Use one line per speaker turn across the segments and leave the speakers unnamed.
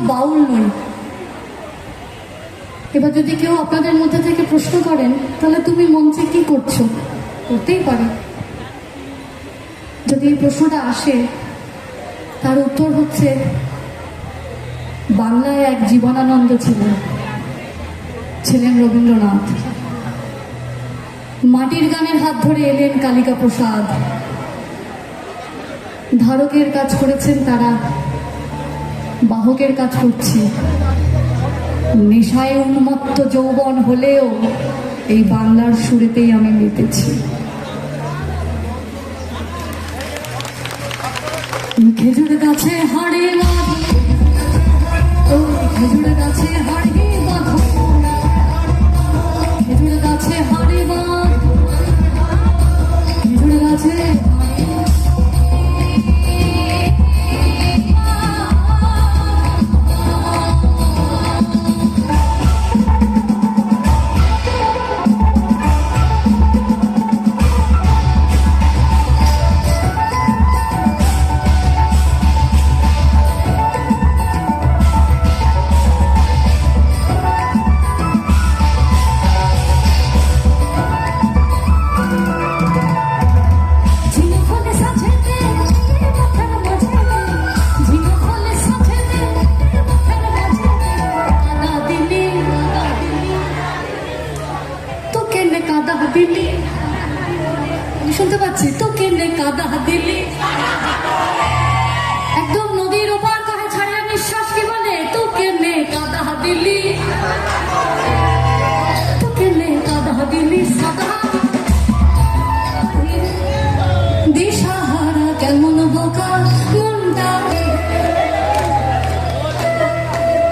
বাউল নই। এবার যদি কেউ আপনাদের মধ্যে থেকে প্রশ্ন করেন তাহলে তুমি মঞ্চে কি করছো, করতেই পারে। যদি এই প্রশ্নটা আসে তার উত্তর হচ্ছে বাংলায় এক জীবনানন্দ ছিলেন রবীন্দ্রনাথ। মাটির গানের হাত ধরে এলেন কালিকা প্রসাদ। ধারকের কাজ করেছেন তারা, বাহকের কাজ করছি। নেশায় উন্মত্ত যৌবন হলেও এই বাংলার সুরেতেই আমি মেতেছি। খেজুর গাছে হাড়ে বাঁধো, খেজুর গাছে হাড়ে বাঁধো, খেজুর গাছে হাড়ে বাঁধো, খেজুর গাছে শুনতে পাচ্ছি তো কেনে কাদা দিলি, একদম নদীর ওপার কহে ছাড়া নিঃশ্বাস কি বলে তো কেনে কাদা দিলি, তো কেনে কাদা দিলি সাদা দিশাহারা কেমন বোকা মনটা।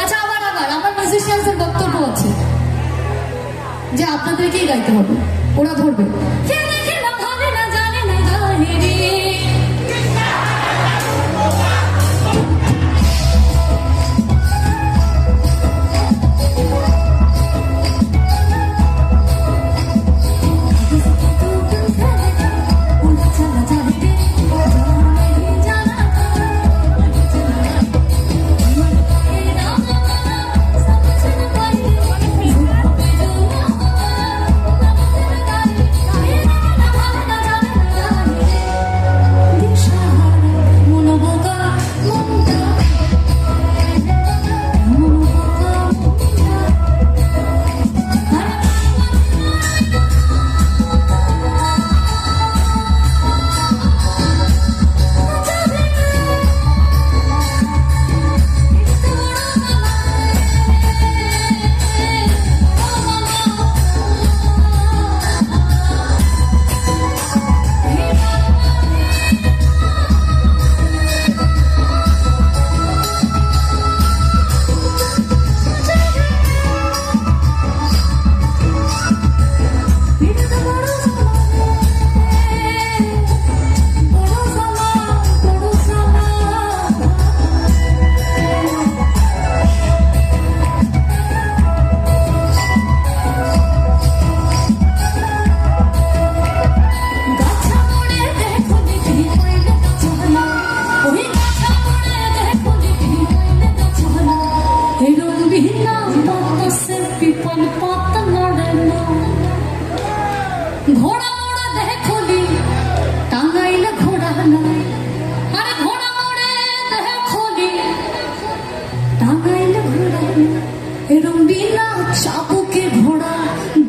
আচ্ছা আবার আমার মিউজিশিয়ানদের বক্তব্য আছে যে আপনাদেরকেই গাইতে হবে, ওরা ধরবে। ঘোড়া মোড়া দেখলি টাঙ্গাইলে ঘোড়া নাই, আরে ঘোড়া মোড়ে দেখলি টাঙ্গাইলে ঘোড়া নাই, এরম বিনা চাবুকে ঘোড়া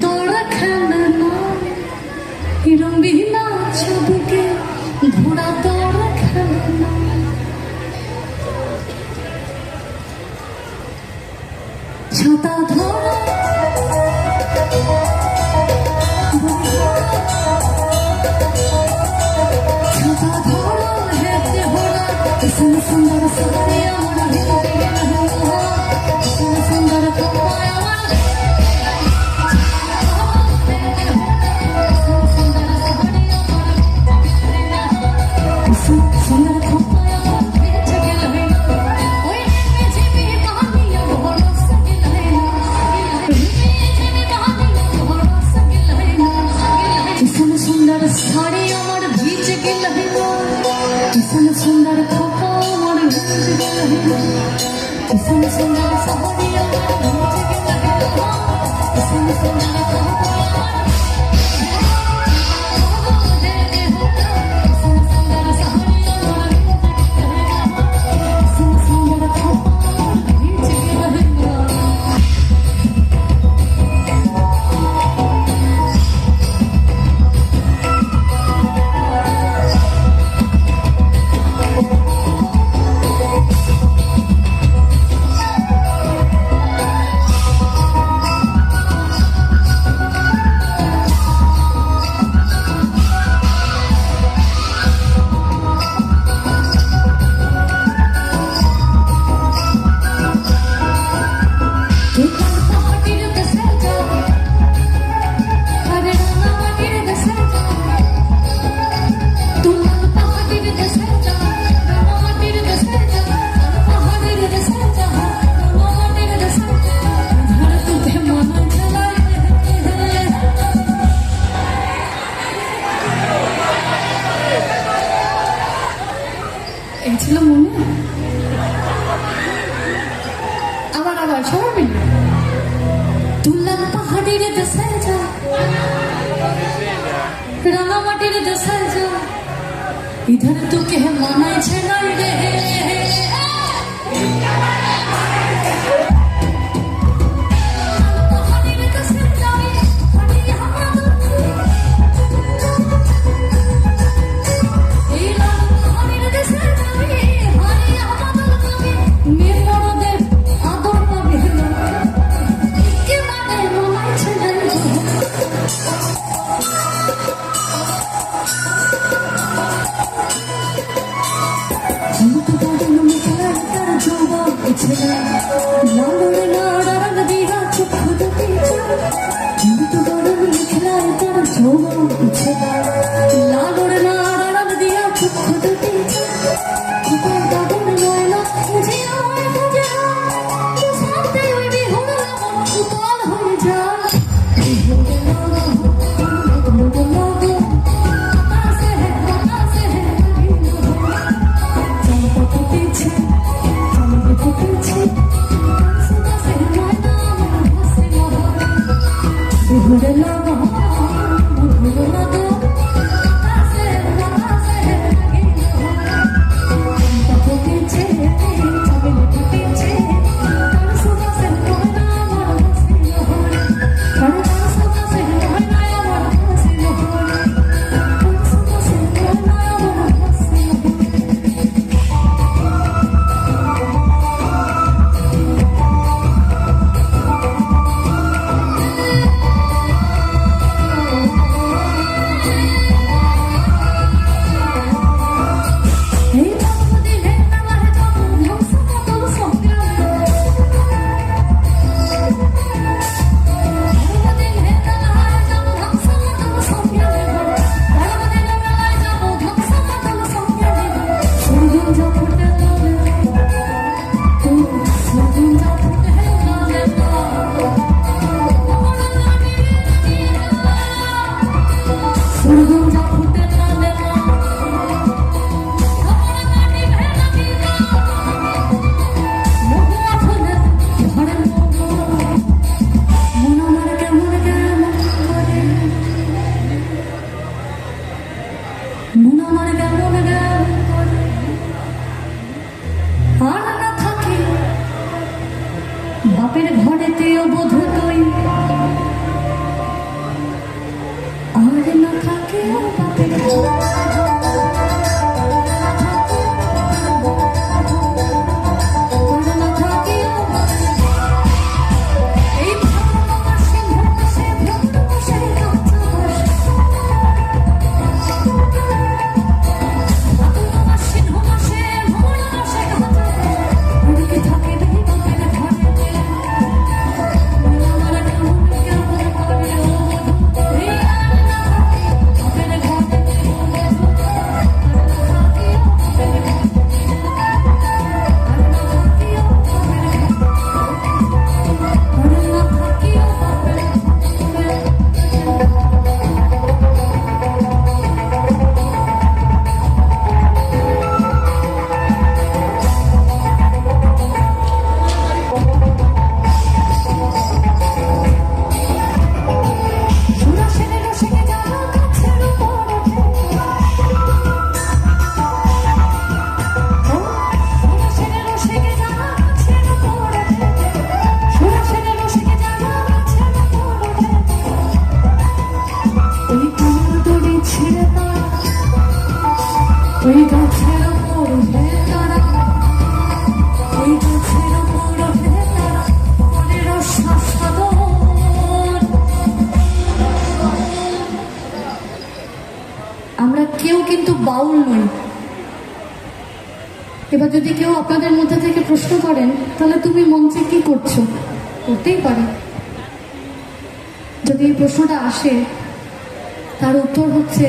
দৌড়া খেলে না, এরম বিনা চাবুকে ঘোড়া দৌড়া খেলে না। ছাতা ধরা সুন্দর সুন্দর শাড়ি আমার ভিজে গেল, সুন্দর খোপা আমার ভিজে গেল, सुन सुना सहरिया सुन सुना ছিল মনে আবার আবার সবাই মিলে তুললাম পাহাড়ের দেশে যা রাঙামাটির দেশে যা ইধার তো কে মানাইছে নাই রে ওই গাছের ওপর ভেতারা, ওই গাছের ওপর ভেতারা, মনের শাসন। আমরা কেউ কিন্তু বাউল নই। এবার যদি কেউ আপনাদের মধ্যে থেকে প্রশ্ন করেন তাহলে তুমি মঞ্চে কি করছো, করতেই পারে। যদি এই প্রশ্নটা আসে তার উত্তর হচ্ছে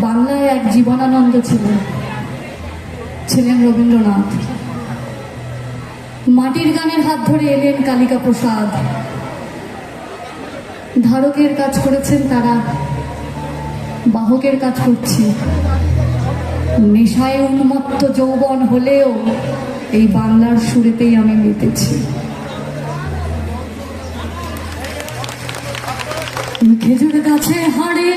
বাংলায় এক জীবনানন্দ ছিলেন রবীন্দ্রনাথ। মাটির গানের হাত ধরে এলেন কালিকা প্রসাদ। ধারকের কাজ করেছেন তারা, বাহকের কাজ করছি। নেশায় উন্মত্ত যৌবন হলেও এই বাংলার সুরেতেই আমি মেতেছি। খেজুর গাছে হাড়ে